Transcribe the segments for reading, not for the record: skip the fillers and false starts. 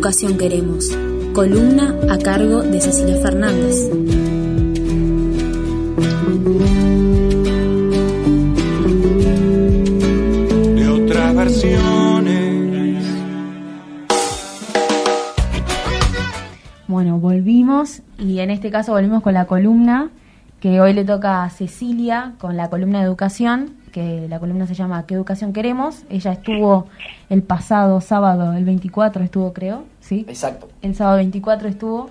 educación queremos? Columna a cargo de Cecilia Fernández. De otras versiones. Bueno, volvimos y en este caso volvimos con la columna que hoy le toca a Cecilia con la columna de educación, que la columna se llama ¿Qué educación queremos? Ella estuvo el pasado sábado, el 24 estuvo, creo, ¿sí? Exacto. El sábado 24 estuvo.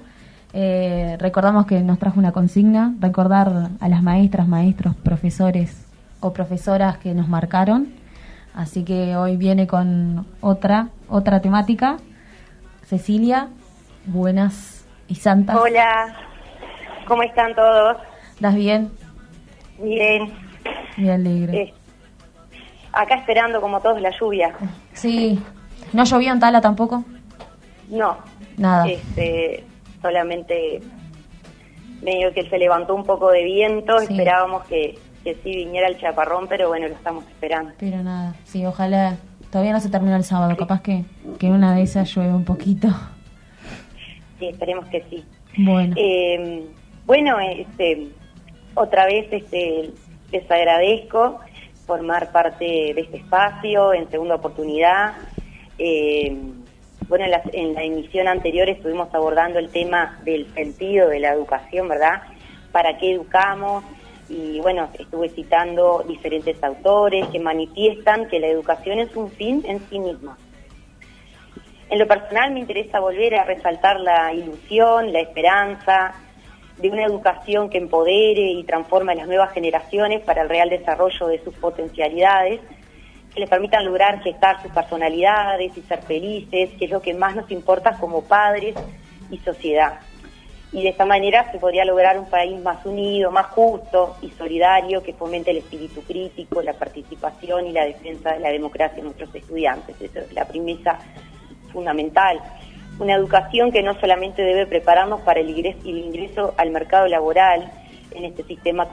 Recordamos que nos trajo una consigna, recordar a las maestras, maestros, profesores o profesoras que nos marcaron. Así que hoy viene con otra temática. Cecilia, buenas y santas. Hola, ¿cómo están todos? ¿Estás bien? Bien. Me alegre. Acá esperando como todos la lluvia. Sí. ¿No llovió en Tala tampoco? No. Nada. Solamente medio que se levantó un poco de viento, Sí. Esperábamos que sí viniera el chaparrón, pero bueno, lo estamos esperando. Pero nada, sí, ojalá. Todavía no se terminó el sábado, capaz que una de esas llueve un poquito. Sí, esperemos que sí. Bueno. Otra vez les agradezco formar parte de este espacio en segunda oportunidad. En la emisión anterior estuvimos abordando el tema del sentido de la educación, ¿verdad? ¿Para qué educamos? Y bueno, estuve citando diferentes autores que manifiestan que la educación es un fin en sí misma. En lo personal me interesa volver a resaltar la ilusión, la esperanza de una educación que empodere y transforme a las nuevas generaciones para el real desarrollo de sus potencialidades, que les permitan lograr gestar sus personalidades y ser felices, que es lo que más nos importa como padres y sociedad. Y de esta manera se podría lograr un país más unido, más justo y solidario, que fomente el espíritu crítico, la participación y la defensa de la democracia de nuestros estudiantes. Esa es la premisa fundamental. Una educación que no solamente debe prepararnos para el ingreso al mercado laboral en este sistema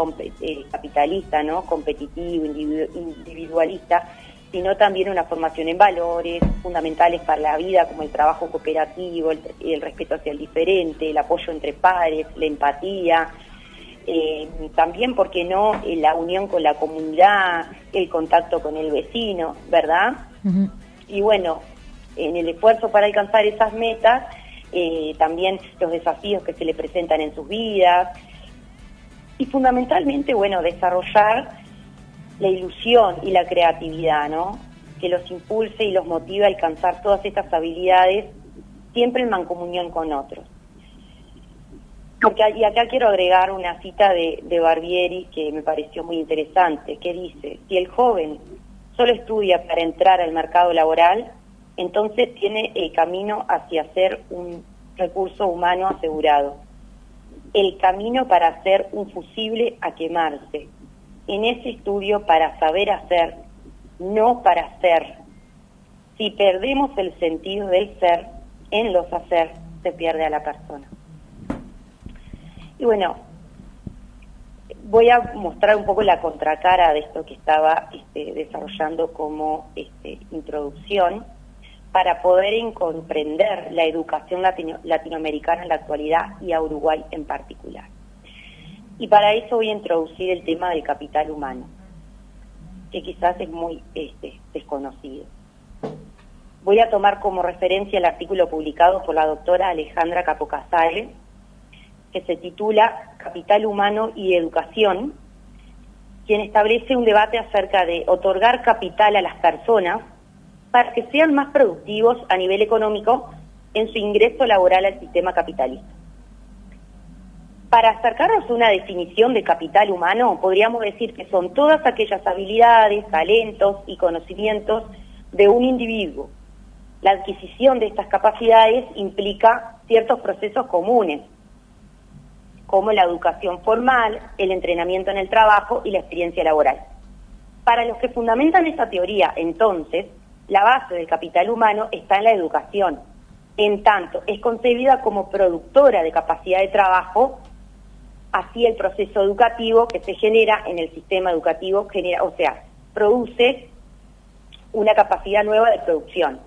capitalista, ¿no? Competitivo, individualista, sino también una formación en valores fundamentales para la vida, como el trabajo cooperativo, el respeto hacia el diferente, el apoyo entre pares, la empatía, también, ¿por qué no?, la unión con la comunidad, el contacto con el vecino, ¿verdad? Uh-huh. Y bueno, en el esfuerzo para alcanzar esas metas, también los desafíos que se le presentan en sus vidas, y fundamentalmente, bueno, desarrollar la ilusión y la creatividad, ¿no?, que los impulse y los motive a alcanzar todas estas habilidades, siempre en mancomunión con otros. Y acá quiero agregar una cita de Barbieri que me pareció muy interesante, que dice: si el joven solo estudia para entrar al mercado laboral, entonces tiene el camino hacia ser un recurso humano asegurado, el camino para ser un fusible a quemarse, en ese estudio para saber hacer, no para ser. Si perdemos el sentido del ser, en los hacer se pierde a la persona. Y bueno, voy a mostrar un poco la contracara de esto que estaba desarrollando como introducción, para poder comprender la educación latinoamericana en la actualidad y a Uruguay en particular. Y para eso voy a introducir el tema del capital humano, que quizás es muy desconocido. Voy a tomar como referencia el artículo publicado por la doctora Alejandra Capocasale, que se titula Capital humano y educación, quien establece un debate acerca de otorgar capital a las personas para que sean más productivos a nivel económico en su ingreso laboral al sistema capitalista. Para acercarnos a una definición de capital humano, podríamos decir que son todas aquellas habilidades, talentos y conocimientos de un individuo. La adquisición de estas capacidades implica ciertos procesos comunes, como la educación formal, el entrenamiento en el trabajo y la experiencia laboral. Para los que fundamentan esta teoría, entonces, la base del capital humano está en la educación, en tanto es concebida como productora de capacidad de trabajo. Así el proceso educativo que se genera en el sistema educativo produce una capacidad nueva de producción.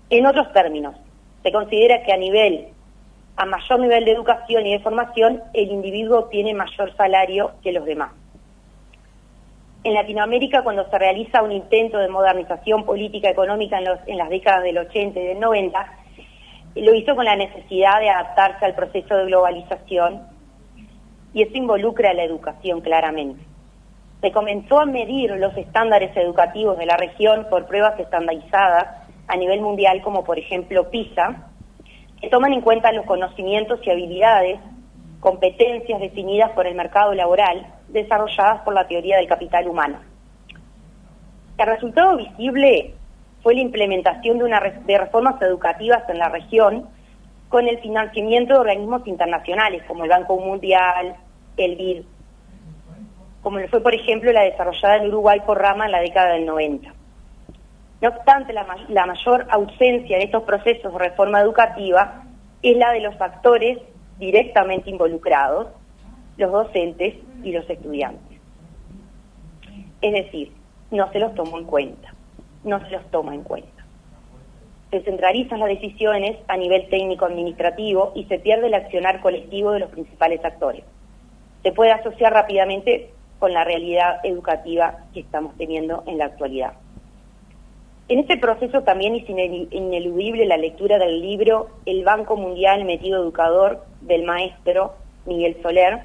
En otros términos, Se considera que a mayor nivel de educación y de formación, el individuo tiene mayor salario que los demás. En Latinoamérica, cuando se realiza un intento de modernización política económica en las décadas del 80 y del 90, lo hizo con la necesidad de adaptarse al proceso de globalización, y eso involucra a la educación claramente. Se comenzó a medir los estándares educativos de la región por pruebas estandarizadas a nivel mundial, como por ejemplo PISA, que toman en cuenta los conocimientos y habilidades, competencias definidas por el mercado laboral, desarrolladas por la teoría del capital humano. El resultado visible fue la implementación de reformas educativas en la región con el financiamiento de organismos internacionales como el Banco Mundial, el BID, como fue por ejemplo la desarrollada en Uruguay por Rama en la década del 90. No obstante, la mayor ausencia en estos procesos de reforma educativa es la de los actores directamente involucrados, los docentes y los estudiantes. Es decir, no se los tomó en cuenta, no se los toma en cuenta. Se centralizan las decisiones a nivel técnico-administrativo y se pierde el accionar colectivo de los principales actores. Se puede asociar rápidamente con la realidad educativa que estamos teniendo en la actualidad. En este proceso también es ineludible la lectura del libro El Banco Mundial Metido Educador, del maestro Miguel Soler,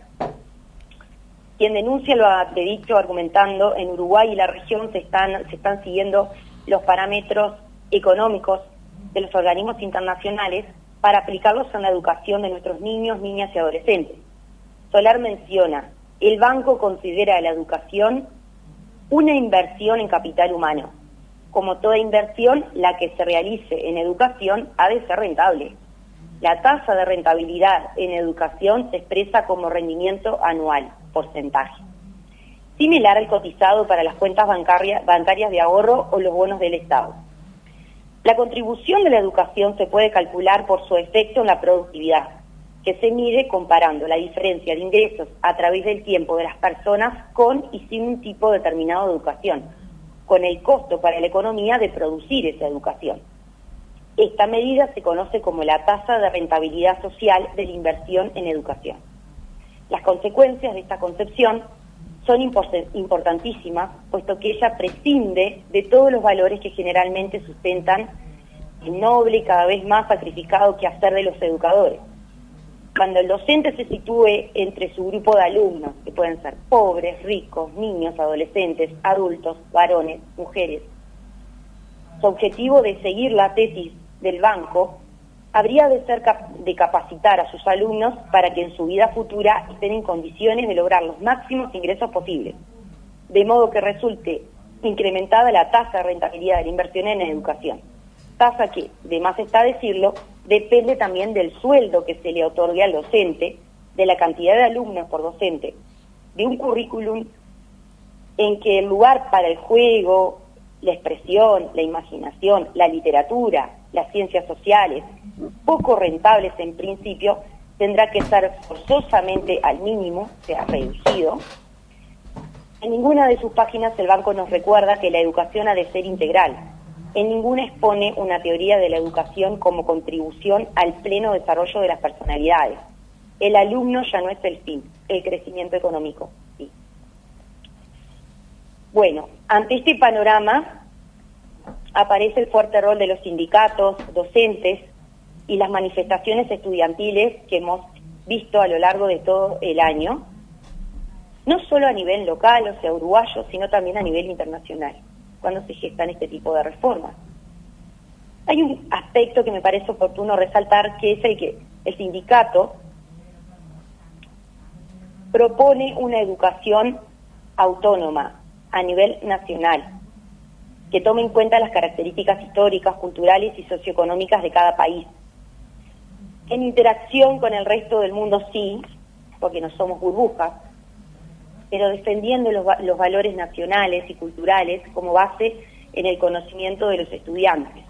quien denuncia lo dicho argumentando en Uruguay y la región se están siguiendo los parámetros económicos de los organismos internacionales para aplicarlos en la educación de nuestros niños, niñas y adolescentes. Soler menciona, el banco considera la educación una inversión en capital humano. Como toda inversión, la que se realice en educación ha de ser rentable. La tasa de rentabilidad en educación se expresa como rendimiento anual, porcentaje, similar al cotizado para las cuentas bancarias de ahorro o los bonos del Estado. La contribución de la educación se puede calcular por su efecto en la productividad, que se mide comparando la diferencia de ingresos a través del tiempo de las personas con y sin un tipo determinado de educación, con el costo para la economía de producir esa educación. Esta medida se conoce como la tasa de rentabilidad social de la inversión en educación. Las consecuencias de esta concepción son importantísimas, puesto que ella prescinde de todos los valores que generalmente sustentan el noble y cada vez más sacrificado quehacer de los educadores. Cuando el docente se sitúe entre su grupo de alumnos, que pueden ser pobres, ricos, niños, adolescentes, adultos, varones, mujeres, su objetivo de seguir la tesis del banco habría de ser de capacitar a sus alumnos para que en su vida futura estén en condiciones de lograr los máximos ingresos posibles, de modo que resulte incrementada la tasa de rentabilidad de la inversión en educación, tasa que, de más está decirlo, depende también del sueldo que se le otorgue al docente, de la cantidad de alumnos por docente, de un currículum en que el lugar para el juego, la expresión, la imaginación, la literatura, las ciencias sociales, poco rentables en principio, tendrá que ser forzosamente al mínimo, sea reducido. En ninguna de sus páginas el banco nos recuerda que la educación ha de ser integral. En ninguna expone una teoría de la educación como contribución al pleno desarrollo de las personalidades. El alumno ya no es el fin, el crecimiento económico, sí. Bueno, ante este panorama aparece el fuerte rol de los sindicatos, docentes y las manifestaciones estudiantiles que hemos visto a lo largo de todo el año, no solo a nivel local, o sea, uruguayo, sino también a nivel internacional, cuando se gestan este tipo de reformas. Hay un aspecto que me parece oportuno resaltar, que es el que el sindicato propone una educación autónoma a nivel nacional, que tome en cuenta las características históricas, culturales y socioeconómicas de cada país. En interacción con el resto del mundo sí, porque no somos burbujas, pero defendiendo los valores nacionales y culturales como base en el conocimiento de los estudiantes,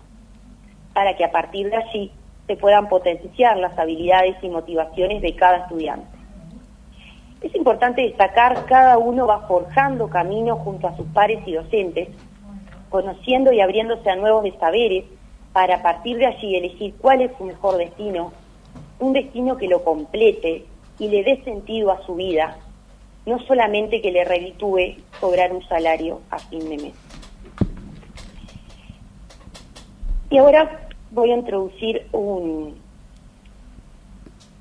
para que a partir de allí se puedan potenciar las habilidades y motivaciones de cada estudiante. Es importante destacar, cada uno va forjando camino junto a sus pares y docentes, conociendo y abriéndose a nuevos saberes para a partir de allí elegir cuál es su mejor destino, un destino que lo complete y le dé sentido a su vida, no solamente que le reditúe cobrar un salario a fin de mes. Y ahora voy a introducir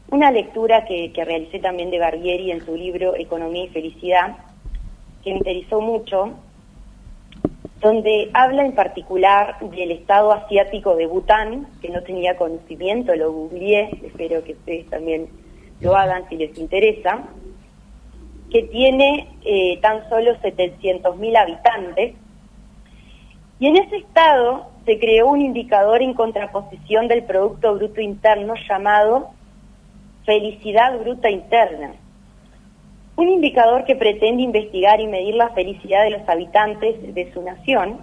una lectura que realicé también de Barbieri en su libro Economía y Felicidad, que me interesó mucho, donde habla en particular del estado asiático de Bután, que no tenía conocimiento, lo googleé, espero que ustedes también lo hagan si les interesa, que tiene tan solo 700.000 habitantes, y en ese estado se creó un indicador en contraposición del Producto Bruto Interno llamado Felicidad Bruta Interna. Un indicador que pretende investigar y medir la felicidad de los habitantes de su nación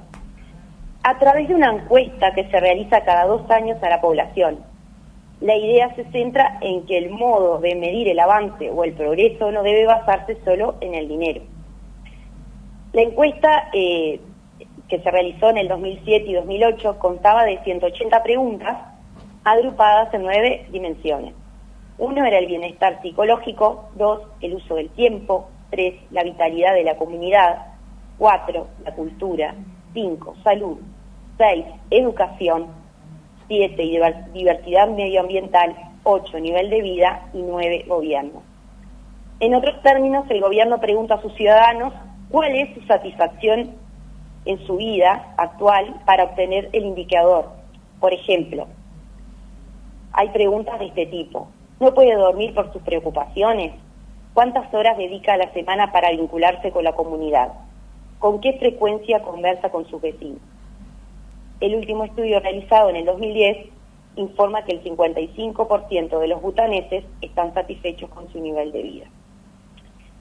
a través de una encuesta que se realiza cada 2 años a la población. La idea se centra en que el modo de medir el avance o el progreso no debe basarse solo en el dinero. La encuesta que se realizó en el 2007 y 2008 contaba de 180 preguntas agrupadas en 9 dimensiones. 1 era el bienestar psicológico, 2 el uso del tiempo, 3 la vitalidad de la comunidad, 4 la cultura, 5 salud, 6 educación, 7 diversidad medioambiental, 8 nivel de vida y 9 gobierno. En otros términos, el gobierno pregunta a sus ciudadanos cuál es su satisfacción en su vida actual para obtener el indicador. Por ejemplo, hay preguntas de este tipo. ¿No puede dormir por sus preocupaciones? ¿Cuántas horas dedica a la semana para vincularse con la comunidad? ¿Con qué frecuencia conversa con sus vecinos? El último estudio realizado en el 2010 informa que el 55% de los butaneses están satisfechos con su nivel de vida.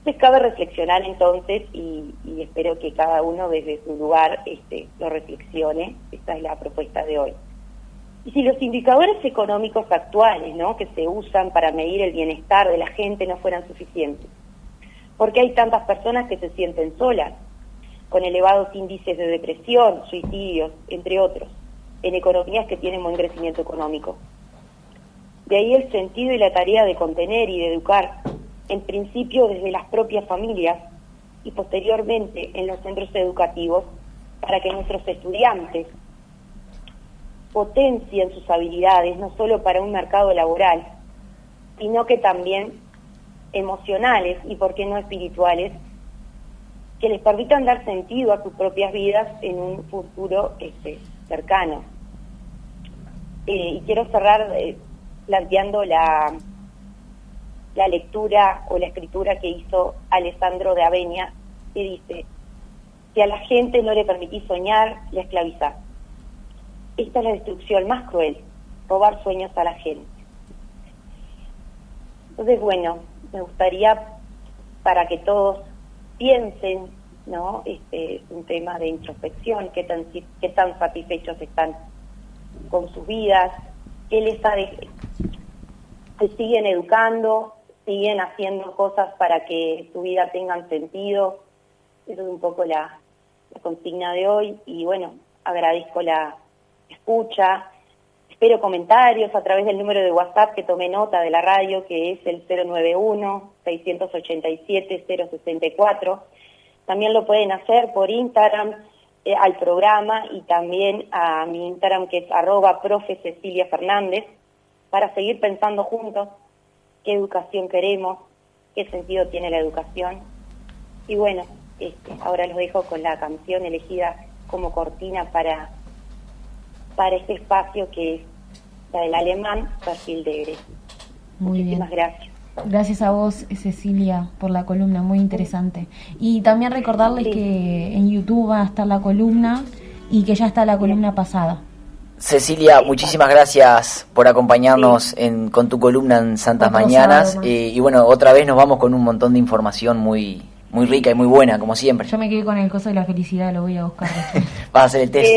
Les cabe reflexionar entonces y espero que cada uno desde su lugar lo reflexione. Esta es la propuesta de hoy. Y si los indicadores económicos actuales, ¿no?, que se usan para medir el bienestar de la gente no fueran suficientes, ¿por qué hay tantas personas que se sienten solas, con elevados índices de depresión, suicidios, entre otros, en economías que tienen buen crecimiento económico? De ahí el sentido y la tarea de contener y de educar, en principio desde las propias familias y posteriormente en los centros educativos, para que nuestros estudiantes potencien sus habilidades, no solo para un mercado laboral, sino que también emocionales y, por qué no, espirituales, que les permitan dar sentido a sus propias vidas en un futuro cercano. Y quiero cerrar planteando la lectura o la escritura que hizo Alessandro de Avenia, que dice: si a la gente no le permitís soñar, la esclavizás. Esta es la destrucción más cruel, robar sueños a la gente. Entonces, bueno, me gustaría, para que todos piensen, ¿no? Un tema de introspección, qué tan satisfechos están con sus vidas, qué les se siguen educando, siguen haciendo cosas para que su vida tenga sentido. Eso es un poco la consigna de hoy. Y bueno, agradezco la escucha, espero comentarios a través del número de WhatsApp que tomé nota de la radio, que es el 091-687-064. También lo pueden hacer por Instagram al programa y también a mi Instagram, que es @profe Cecilia Fernández, para seguir pensando juntos qué educación queremos, qué sentido tiene la educación. Y bueno, ahora los dejo con la canción elegida como cortina para este espacio, que es la del alemán Perfil de Grecia. Muchísimas gracias. Gracias a vos, Cecilia, por la columna, muy interesante. Y también recordarles que en YouTube va a estar la columna y que ya está la columna pasada. Cecilia, muchísimas gracias por acompañarnos con tu columna en Santas Mañanas. Y bueno, otra vez nos vamos con un montón de información muy rica y muy buena, como siempre. Yo me quedé con el coso de la felicidad, lo voy a buscar. ¿Vas a hacer el test?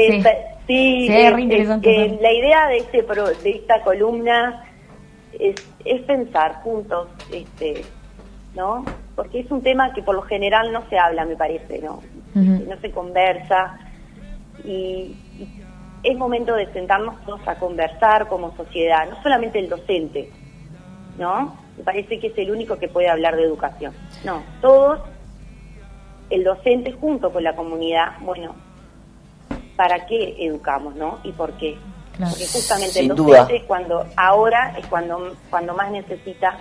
Sí, re interesante. La idea de esta columna es pensar juntos, ¿no? Porque es un tema que por lo general no se habla, me parece, ¿no? Uh-huh. No se conversa y es momento de sentarnos todos a conversar como sociedad, no solamente el docente, ¿no? Me parece que es el único que puede hablar de educación. No, todos, el docente junto con la comunidad, bueno, ¿para qué educamos, no? ¿Y por qué? Claro. Porque justamente Sin el docente duda. ahora es cuando más necesita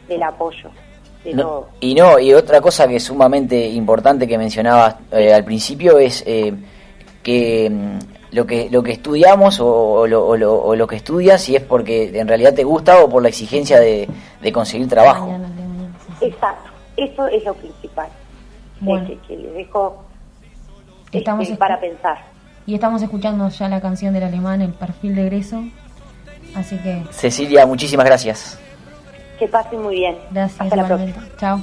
del apoyo de todos. Y otra cosa que es sumamente importante que mencionabas al principio es que lo que estudiamos o lo que estudias, si es porque en realidad te gusta o por la exigencia de conseguir trabajo. Mañana, sí. Exacto, eso es lo principal. Bueno. Que les dejo Estamos para pensar. Y estamos escuchando ya la canción del alemán, el perfil de egreso. Así que Cecilia, muchísimas gracias. Que pasen muy bien. gracias Hasta la igualmente. próxima. Chao.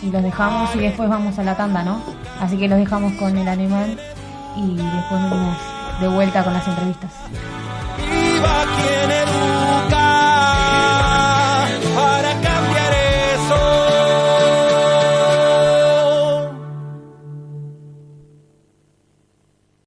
Y los dejamos y después vamos a la tanda, ¿no? Así que los dejamos con el alemán y después venimos de vuelta con las entrevistas. Viva quien